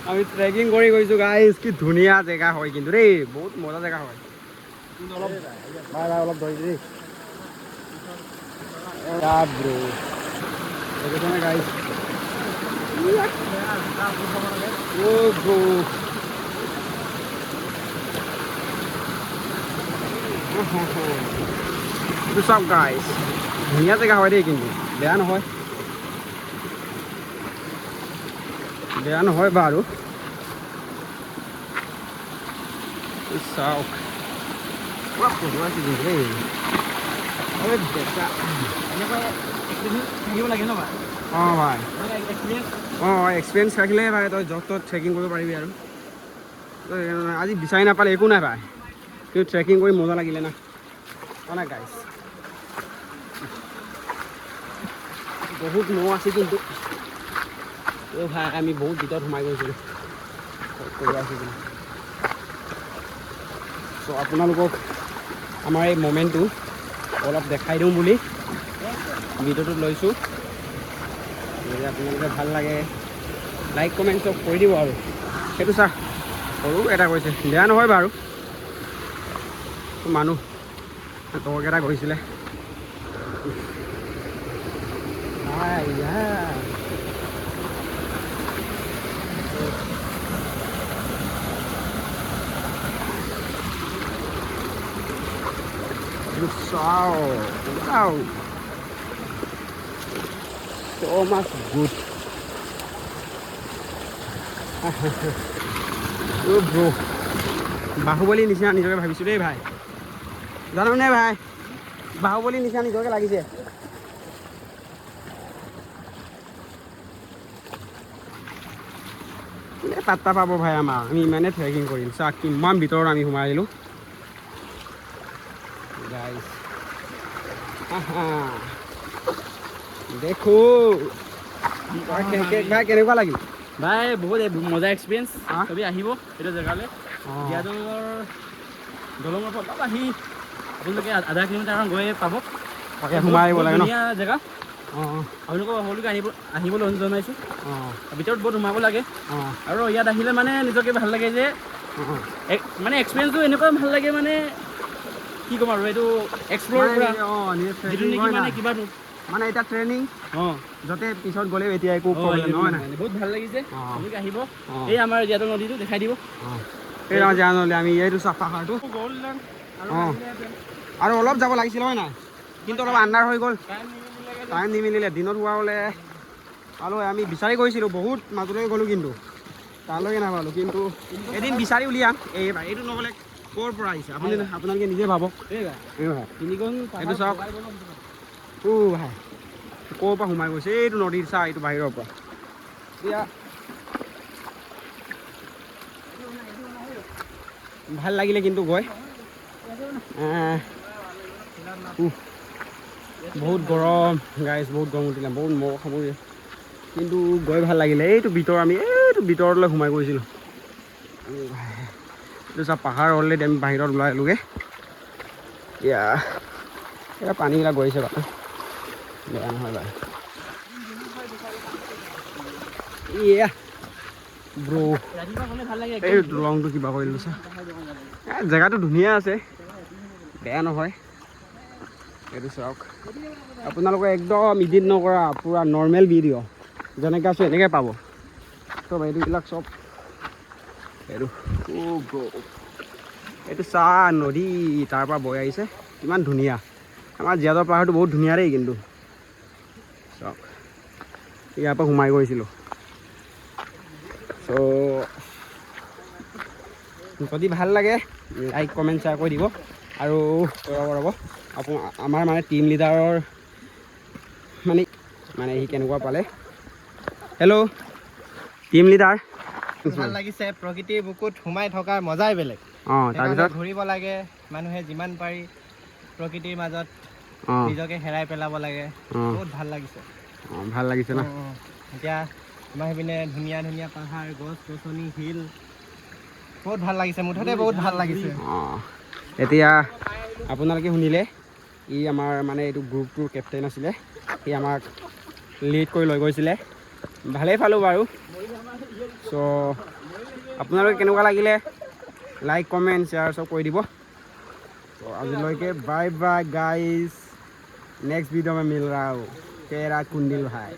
আমি ট্ৰেকিং কৰি গৈছোঁ গাইজ, কি ধুনীয়া জেগা হয় কিন্তু দেই, বহুত মজা জেগা হয়। অলপ ভাই অলপ ধৰি দেই দেখিছেনে গাইজ? এইটো চাওক গাইজ, ধুনীয়া জেগা হয় দেই, কিন্তু বেয়া নহয়, বেয়া নহয় বাৰু। চাওক পুৰা পঢ়ুৱাইছে কিন্তু দেই, থাকিব লাগে ন ভাই? অঁ ভাই, এক্সপিৰিয়েঞ্চ। অঁ এক্সপিৰিয়েঞ্চ থাকিলেহে ভাই তই য'ত ত'ত ট্ৰেকিং কৰিব পাৰিবি। আৰু আজি বিচাৰি নাপালে একো নাই ভাই, কিন্তু ট্ৰেকিং কৰি মজা লাগিলে না, হয় নাই গাইজ? বহুত মহ আছে কিন্তু ভাই, আমি বহুত ভিতৰত সোমাই গৈছিলোঁ কিন্তু। চ' আপোনালোকক আমাৰ এই মমেণ্টটো অলপ দেখাই দিওঁ বুলি ভিডিঅ'টো লৈছোঁ। যদি আপোনালোকে ভাল লাগে লাইক কমেণ্ট চব কৰি দিব। আৰু সেইটো চা সৰু এটা কৈছে, বেয়া নহয় বাৰু, মানুহ টককেইটা গৈছিলে। Wow, so much good. Bro, বাহুবলী নিচিনা নিজকে ভাবিছোঁ দেই ভাই, জানোনে ভাই, বাহুবলী নিচিনা নিজকে লাগিছে। পাত্তা পাব ভাই আমাৰ, আমি ইমানে ট্ৰেকিং কৰিম। চা কিমান ভিতৰত আমি সোমাই আহিলোঁ গাইজ। দেখো ভাই কেনেকুৱা লাগিল ভাই? বহুত মজা এক্সপিৰিয়েঞ্চ, চবেই আহিব এইটো জেগালৈ। জীয়াদৌলৰ দলঙৰ পৰা আহি আপোনালোকে আধা কিলোমিটাৰমান গৈ পাব, তাকে সোমাই আহিব লাগে ন? ধুনীয়া জেগা। সকলোকে আহিবলৈ অনুৰোধ জনাইছোঁ। ভিতৰত বহুত সোমাব লাগে, আৰু ইয়াত আহিলে মানে নিজকে ভাল লাগে যে, মানে এক্সপিৰিয়েঞ্চটো এনেকুৱা ভাল লাগে, মানে কি ক'ম আৰু, এইটো এক্সপ্ল'ৰ কৰা যিটো নেকি মানে কিবা মানে এতিয়া ট্ৰেইনিং য'তে পিছত গ'লেও এতিয়া একো প্ৰব্লেম নহয় না। বহুত ভাল লাগিছে, আপোনালোকে আহিব। এই আমাৰ জীয়াদৌল নদীটো দেখাই দিব। এই জানলে আমি এইটো চাফা পাহাৰটো আৰু অলপ যাব লাগিছিল হয় নাই, কিন্তু অলপ আন্ধাৰ হৈ গ'ল, টাইম নিমিলিলে। দিনত হোৱা হ'লে পালো, আমি বিচাৰি গৈছিলোঁ বহুত মাজলৈ গ'লোঁ, কিন্তু তালৈকে নাপালোঁ। কিন্তু এদিন বিচাৰি উলিয়াম। এইটো নহ'লে ক'ৰ পৰা আহিছে আপোনালোকে নিজে ভাবক। এইটো চাওক ভাই, ক'ৰ পৰা সোমাই গৈছে এইটো নদীৰ, চা এইটো বাহিৰৰ পৰা। এতিয়া ভাল লাগিলে কিন্তু গৈ, বহুত গৰম গাইজ, বহুত গৰম উঠিলে, বহুত মহ সামৰি, কিন্তু গৈ ভাল লাগিলে। এইটো আমি এইটো ভিতৰলৈ সোমাই গৈছিলোঁ। এইটো চব পাহাৰ অলৰেডি আমি বাহিৰত ওলাই আহিলোঁগৈ। এতিয়া পানীবিলাক গৈছে বাৰু, বেয়া নহয় বাৰু। ব্ৰো, এই দলংটো কিবা কৰিলোঁ চা, জেগাটো ধুনীয়া আছে, বেয়া নহয়। এইটো চাওক, আপোনালোকে একদম ইডিট নকৰা, পূৰা নৰ্মেল ভিডিঅ' যেনেকৈ আছোঁ এনেকৈ পাব চব। এইবিলাক চব এইটো চাহ নদী তাৰ পৰা বৈ আহিছে, কিমান ধুনীয়া। আমাৰ জীয়াদৌল পাহাৰটো বহুত ধুনীয়া দেই, কিন্তু চাওক ইয়াৰ পৰা সোমাই গৈছিলোঁ। চ' যদি ভাল লাগে লাইক কমেণ্ট শ্বেয়াৰ কৰি দিব। আৰু ৰ'ব আমাৰ মানে টিম লিডাৰৰ মানে সি কেনেকুৱা পালে। Hello' team leader. ভাল লাগিছে, প্ৰকৃতিৰ বুকুত সোমাই থকাৰ মজাই বেলেগ। তাৰপিছত ঘূৰিব লাগে, মানুহে যিমান পাৰি প্ৰকৃতিৰ মাজত নিজকে হেৰাই পেলাব লাগে। বহুত ভাল লাগিছে। ভাল লাগিছে ন? এতিয়া আমাৰ সেইপিনে ধুনীয়া ধুনীয়া পাহাৰ, গছ গছনি, শিল, বহুত ভাল লাগিছে, মুঠতে বহুত ভাল লাগিছে। এতিয়া আপোনালোকে শুনিলে, ই আমাৰ মানে এইটো গ্ৰুপটোৰ কেপ্টেইন আছিলে। সি আমাক লিড কৰি লৈ গৈছিলে ভালেই পালোঁ বাৰু চ' আপোনালোকে কেনেকুৱা লাগিলে লাইক কমেণ্ট শ্বেয়াৰ চব কৰি দিব চ' আজিলৈকে bye bye guys next video में मिल रहा हूँ तेरा कुंडिल भाई